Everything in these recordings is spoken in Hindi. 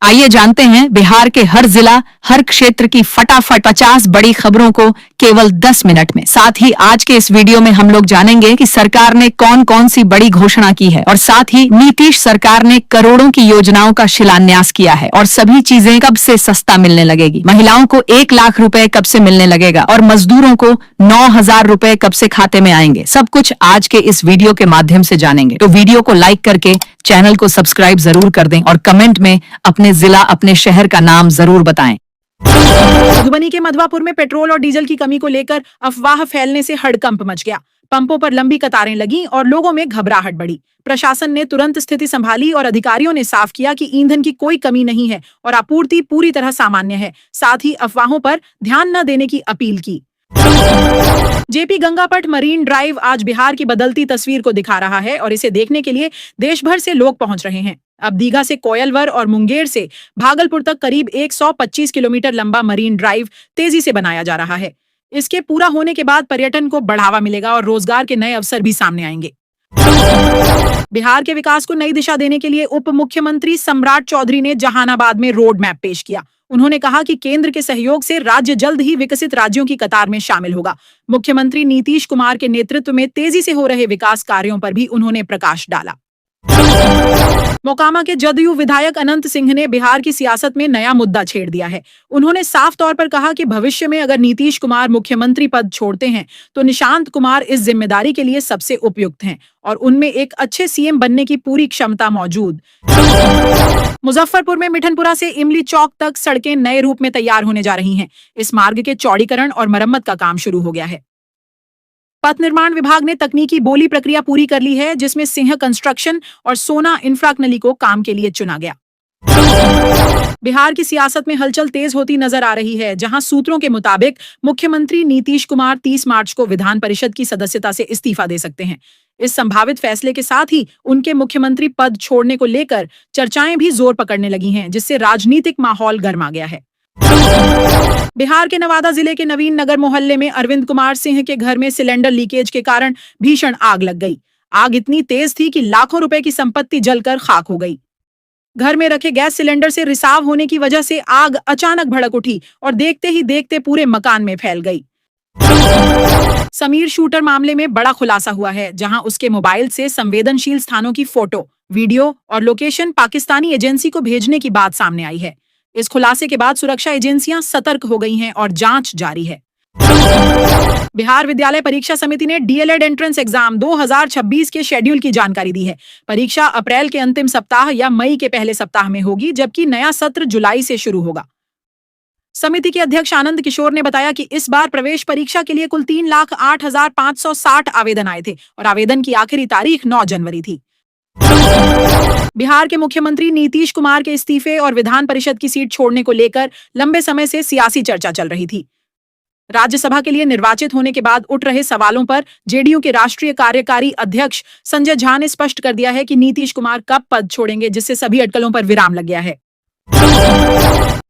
आइए जानते हैं बिहार के हर जिला, हर क्षेत्र की फटाफट 50 बड़ी खबरों को केवल 10 मिनट में। साथ ही आज के इस वीडियो में हम लोग जानेंगे कि सरकार ने कौन कौन सी बड़ी घोषणा की है और साथ ही नीतीश सरकार ने करोड़ों की योजनाओं का शिलान्यास किया है और सभी चीजें कब से सस्ता मिलने लगेगी। महिलाओं को 1 लाख रुपए कब से मिलने लगेगा और मजदूरों को 9,000 रुपए कब से खाते में आएंगे। सब कुछ आज के इस वीडियो के माध्यम से जानेंगे। तो वीडियो को लाइक करके चैनल को सब्सक्राइब जरूर कर दें और कमेंट में अपने जिला, अपने शहर का नाम जरूर बताएं। मधुबनी के मधवापुर में पेट्रोल और डीजल की कमी को लेकर अफवाह फैलने से हड़कंप मच गया। पंपों पर लंबी कतारें लगीं और लोगों में घबराहट बढ़ी। प्रशासन ने तुरंत स्थिति संभाली और अधिकारियों ने साफ किया कि ईंधन की कोई कमी नहीं है और आपूर्ति पूरी तरह सामान्य है। साथ ही अफवाहों पर ध्यान न देने की अपील की। जेपी गंगापट मरीन ड्राइव आज बिहार की बदलती तस्वीर को दिखा रहा है और इसे देखने के लिए देश भर से लोग पहुंच रहे हैं। अब दीघा से कोयलवर और मुंगेर से भागलपुर तक करीब 125 किलोमीटर लंबा मरीन ड्राइव तेजी से बनाया जा रहा है। इसके पूरा होने के बाद पर्यटन को बढ़ावा मिलेगा और रोजगार के नए अवसर भी सामने आएंगे। बिहार के विकास को नई दिशा देने के लिए उप मुख्यमंत्री सम्राट चौधरी ने जहानाबाद में रोड मैप पेश किया। उन्होंने कहा कि केंद्र के सहयोग से राज्य जल्द ही विकसित राज्यों की कतार में शामिल होगा। मुख्यमंत्री नीतीश कुमार के नेतृत्व में तेजी से हो रहे विकास कार्यों पर भी उन्होंने प्रकाश डाला। मोकामा के जदयू विधायक अनंत सिंह ने बिहार की सियासत में नया मुद्दा छेड़ दिया है। उन्होंने साफ तौर पर कहा कि भविष्य में अगर नीतीश कुमार मुख्यमंत्री पद छोड़ते हैं तो निशांत कुमार इस जिम्मेदारी के लिए सबसे उपयुक्त हैं और उनमें एक अच्छे सीएम बनने की पूरी क्षमता मौजूद। मुजफ्फरपुर में मिठनपुरा से इमली चौक तक सड़कें नए रूप में तैयार होने जा रही हैं। इस मार्ग के चौड़ीकरण और मरम्मत का काम शुरू हो गया है। पथ निर्माण विभाग ने तकनीकी बोली प्रक्रिया पूरी कर ली है, जिसमें सिंह कंस्ट्रक्शन और सोना इंफ्राकनली को काम के लिए चुना गया। बिहार की सियासत में हलचल तेज होती नजर आ रही है, जहां सूत्रों के मुताबिक मुख्यमंत्री नीतीश कुमार 30 मार्च को विधान परिषद की सदस्यता से इस्तीफा दे सकते हैं। इस संभावित फैसले के साथ ही उनके मुख्यमंत्री पद छोड़ने को लेकर चर्चाएं भी जोर पकड़ने लगी हैं, जिससे राजनीतिक माहौल गर्मा गया है। बिहार के नवादा जिले के नवीन नगर मोहल्ले में अरविंद कुमार सिंह के घर में सिलेंडर लीकेज के कारण भीषण आग लग गई। आग इतनी तेज थी कि लाखों रुपए की संपत्ति जलकर खाक हो गई। घर में रखे गैस सिलेंडर से रिसाव होने की वजह से आग अचानक भड़क उठी और देखते ही देखते पूरे मकान में फैल गई। समीर शूटर मामले में बड़ा खुलासा हुआ है, जहां उसके मोबाइल से संवेदनशील स्थानों की फोटो, वीडियो और लोकेशन पाकिस्तानी एजेंसी को भेजने की बात सामने आई है। इस खुलासे के बाद सुरक्षा एजेंसियां सतर्क हो गई हैं और जांच जारी है। बिहार विद्यालय परीक्षा समिति ने डीएलएड एंट्रेंस एग्जाम 2026 के शेड्यूल की जानकारी दी है। परीक्षा अप्रैल के अंतिम सप्ताह या मई के पहले सप्ताह में होगी, जबकि नया सत्र जुलाई से शुरू होगा। समिति के अध्यक्ष आनंद किशोर ने बताया कि इस बार प्रवेश परीक्षा के लिए कुल 3,08,560 आवेदन आए थे और आवेदन की आखिरी तारीख 9 जनवरी थी। बिहार के मुख्यमंत्री नीतीश कुमार के इस्तीफे और विधान परिषद की सीट छोड़ने को लेकर लंबे समय से सियासी चर्चा चल रही थी। राज्यसभा के लिए निर्वाचित होने के बाद उठ रहे सवालों पर जेडीयू के राष्ट्रीय कार्यकारी अध्यक्ष संजय झा ने स्पष्ट कर दिया है कि नीतीश कुमार कब पद छोड़ेंगे, जिससे सभी अटकलों पर विराम लग गया है।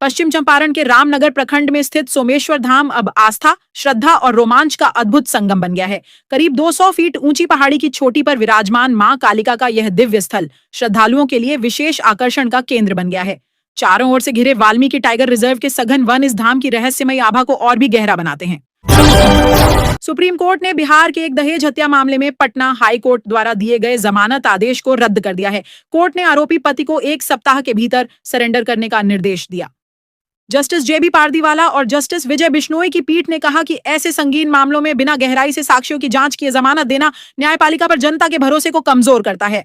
पश्चिम चंपारण के रामनगर प्रखंड में स्थित सोमेश्वर धाम अब आस्था, श्रद्धा और रोमांच का अद्भुत संगम बन गया है। करीब 200 फीट ऊंची पहाड़ी की चोटी पर विराजमान मां कालिका का यह दिव्य स्थल श्रद्धालुओं के लिए विशेष आकर्षण का केंद्र बन गया है। चारों ओर से घिरे वाल्मीकि टाइगर रिजर्व के सघन वन इस धाम की रहस्यमयी आभा को और भी गहरा बनाते हैं। सुप्रीम कोर्ट ने बिहार के एक दहेज हत्या मामले में पटना हाई कोर्ट द्वारा दिए गए जमानत आदेश को रद्द कर दिया है। कोर्ट ने आरोपी पति को 1 सप्ताह के भीतर सरेंडर करने का निर्देश दिया। जस्टिस जेबी पारदीवाला और जस्टिस विजय बिश्नोई की पीठ ने कहा कि ऐसे संगीन मामलों में बिना गहराई से साक्ष्यों की जांच किए जमानत देना न्यायपालिका पर जनता के भरोसे को कमजोर करता है।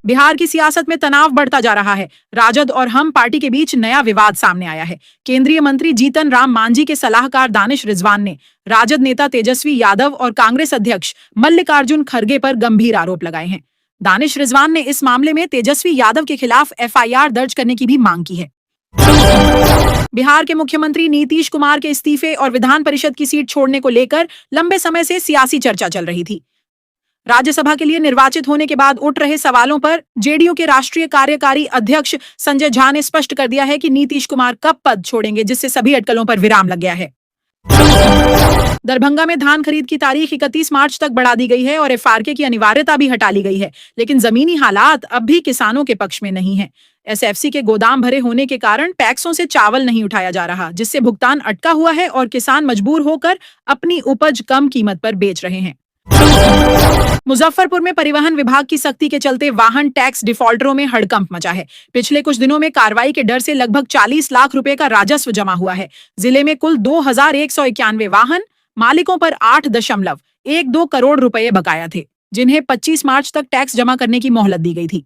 बिहार की सियासत में तनाव बढ़ता जा रहा है। राजद और हम पार्टी के बीच नया विवाद सामने आया है। केंद्रीय मंत्री जीतन राम मांझी के सलाहकार दानिश रिजवान ने राजद नेता तेजस्वी यादव और कांग्रेस अध्यक्ष मल्लिकार्जुन खड़गे पर गंभीर आरोप लगाए हैं। दानिश रिजवान ने इस मामले में तेजस्वी यादव के खिलाफ एफआईआर दर्ज करने की भी मांग की है। बिहार के मुख्यमंत्री नीतीश कुमार के इस्तीफे और विधान परिषद की सीट छोड़ने को लेकर लंबे समय से सियासी चर्चा चल रही थी। राज्यसभा के लिए निर्वाचित होने के बाद उठ रहे सवालों पर जेडीयू के राष्ट्रीय कार्यकारी अध्यक्ष संजय झा ने स्पष्ट कर दिया है कि नीतीश कुमार कब पद छोड़ेंगे, जिससे सभी अटकलों पर विराम लग गया है। दरभंगा में धान खरीद की तारीख 31 मार्च तक बढ़ा दी गई है और एफआरके की अनिवार्यता भी हटा ली गई है, लेकिन जमीनी हालात अब भी किसानों के पक्ष में नहीं है। एसएफसी के गोदाम भरे होने के कारण पैक्सों से चावल नहीं उठाया जा रहा, जिससे भुगतान अटका हुआ है और किसान मजबूर होकर अपनी उपज कम कीमत पर बेच रहे हैं। मुजफ्फरपुर में परिवहन विभाग की सख्ती के चलते वाहन टैक्स डिफॉल्टरों में हड़कंप मचा है। पिछले कुछ दिनों में कार्रवाई के डर से लगभग 40 लाख रुपए का राजस्व जमा हुआ है। जिले में कुल 2191 वाहन मालिकों पर 8.12 करोड़ रुपए बकाया थे, जिन्हें 25 मार्च तक टैक्स जमा करने की मोहलत दी गई थी।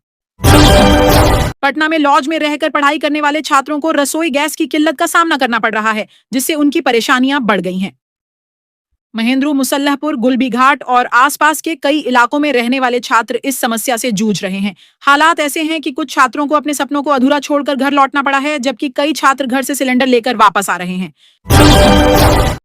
पटना में लॉज में रहकर पढ़ाई करने वाले छात्रों को रसोई गैस की किल्लत का सामना करना पड़ रहा है, जिससे उनकी परेशानियां बढ़ गई हैं। महेंद्रू, मुसल्लहपुर, गुलबी घाट और आसपास के कई इलाकों में रहने वाले छात्र इस समस्या से जूझ रहे हैं। हालात ऐसे हैं कि कुछ छात्रों को अपने सपनों को अधूरा छोड़कर घर लौटना पड़ा है, जबकि कई छात्र घर से सिलेंडर लेकर वापस आ रहे हैं।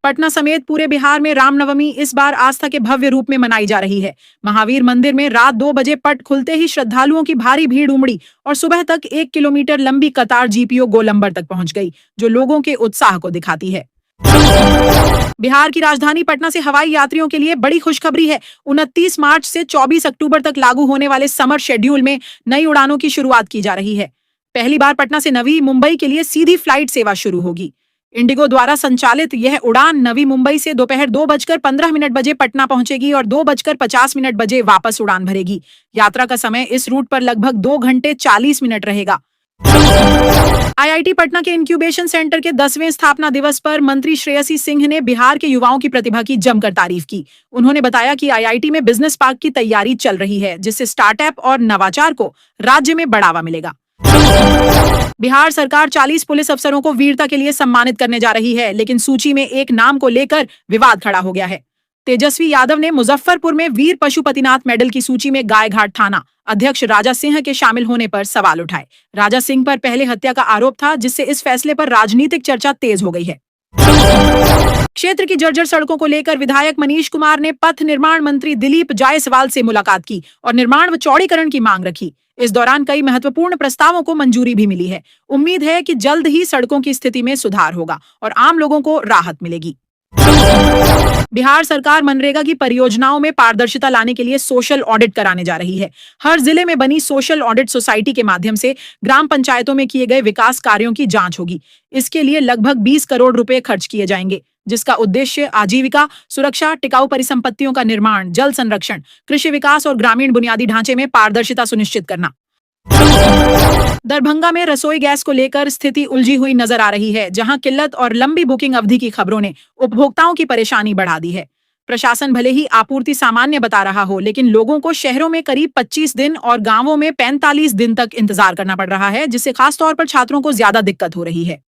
पटना समेत पूरे बिहार में रामनवमी इस बार आस्था के भव्य रूप में मनाई जा रही है। महावीर मंदिर में रात 2 बजे पट खुलते ही श्रद्धालुओं की भारी भीड़ उमड़ी और सुबह तक 1 किलोमीटर लंबी कतार जीपीओ गोलंबर तक पहुंच गई, जो लोगों के उत्साह को दिखाती है। बिहार की राजधानी पटना से हवाई यात्रियों के लिए बड़ी खुशखबरी है। 29 मार्च से 24 अक्टूबर तक लागू होने वाले समर शेड्यूल में नई उड़ानों की शुरुआत की जा रही है। पहली बार पटना से नवी मुंबई के लिए सीधी फ्लाइट सेवा शुरू होगी। इंडिगो द्वारा संचालित यह उड़ान नवी मुंबई से दोपहर 2:15 बजे पटना पहुंचेगी और 2:50 बजे वापस उड़ान भरेगी। यात्रा का समय इस रूट पर लगभग 2 घंटे 40 मिनट रहेगा। आईआईटी पटना के इंक्यूबेशन सेंटर के 10वें स्थापना दिवस पर मंत्री श्रेयसी सिंह ने बिहार के युवाओं की प्रतिभा की जमकर तारीफ की। उन्होंने बताया कि आईआईटी में बिजनेस पार्क की तैयारी चल रही है, जिससे स्टार्टअप और नवाचार को राज्य में बढ़ावा मिलेगा। बिहार सरकार 40 पुलिस अफसरों को वीरता के लिए सम्मानित करने जा रही है, लेकिन सूची में एक नाम को लेकर विवाद खड़ा हो गया है। तेजस्वी यादव ने मुजफ्फरपुर में वीर पशुपतिनाथ मेडल की सूची में गायघाट थाना अध्यक्ष राजा सिंह के शामिल होने पर सवाल उठाए। राजा सिंह पर पहले हत्या का आरोप था, जिससे इस फैसले पर राजनीतिक चर्चा तेज हो गई है। क्षेत्र की जर्जर सड़कों को लेकर विधायक मनीष कुमार ने पथ निर्माण मंत्री दिलीप जायसवाल से मुलाकात की और निर्माण व चौड़ीकरण की मांग रखी। इस दौरान कई महत्वपूर्ण प्रस्तावों को मंजूरी भी मिली है। उम्मीद है कि जल्द ही सड़कों की स्थिति में सुधार होगा और आम लोगों को राहत मिलेगी। बिहार सरकार मनरेगा की परियोजनाओं में पारदर्शिता लाने के लिए सोशल ऑडिट कराने जा रही है। हर जिले में बनी सोशल ऑडिट सोसाइटी के माध्यम से ग्राम पंचायतों में किए गए विकास कार्यों की जांच होगी। इसके लिए लगभग 20 करोड़ रुपए खर्च किए जाएंगे, जिसका उद्देश्य आजीविका, सुरक्षा, टिकाऊ परिसंपत्तियों का निर्माण, जल संरक्षण, कृषि विकास और ग्रामीण बुनियादी ढांचे में पारदर्शिता सुनिश्चित करना। दरभंगा में रसोई गैस को लेकर स्थिति उलझी हुई नजर आ रही है, जहां किल्लत और लंबी बुकिंग अवधि की खबरों ने उपभोक्ताओं की परेशानी बढ़ा दी है। प्रशासन भले ही आपूर्ति सामान्य बता रहा हो, लेकिन लोगों को शहरों में करीब 25 दिन और गांवों में 45 दिन तक इंतजार करना पड़ रहा है, जिससे खासतौर पर छात्रों को ज्यादा दिक्कत हो रही है।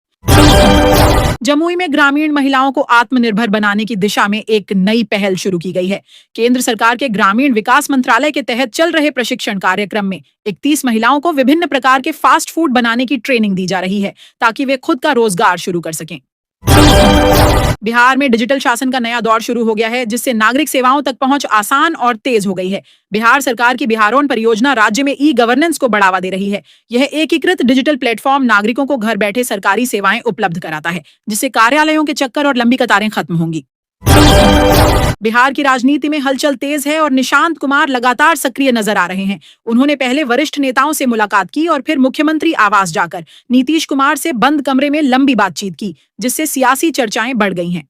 जमुई में ग्रामीण महिलाओं को आत्मनिर्भर बनाने की दिशा में एक नई पहल शुरू की गई है। केंद्र सरकार के ग्रामीण विकास मंत्रालय के तहत चल रहे प्रशिक्षण कार्यक्रम में 31 महिलाओं को विभिन्न प्रकार के फास्ट फूड बनाने की ट्रेनिंग दी जा रही है, ताकि वे खुद का रोजगार शुरू कर सकें। बिहार में डिजिटल शासन का नया दौर शुरू हो गया है, जिससे नागरिक सेवाओं तक पहुंच आसान और तेज हो गई है। बिहार सरकार की बिहारोन परियोजना राज्य में ई गवर्नेंस को बढ़ावा दे रही है। यह एकीकृत डिजिटल प्लेटफॉर्म नागरिकों को घर बैठे सरकारी सेवाएं उपलब्ध कराता है, जिससे कार्यालयों के चक्कर और लंबी कतारें खत्म होंगी। बिहार की राजनीति में हलचल तेज है और निशांत कुमार लगातार सक्रिय नजर आ रहे हैं। उन्होंने पहले वरिष्ठ नेताओं से मुलाकात की और फिर मुख्यमंत्री आवास जाकर नीतीश कुमार से बंद कमरे में लंबी बातचीत की, जिससे सियासी चर्चाएं बढ़ गई हैं।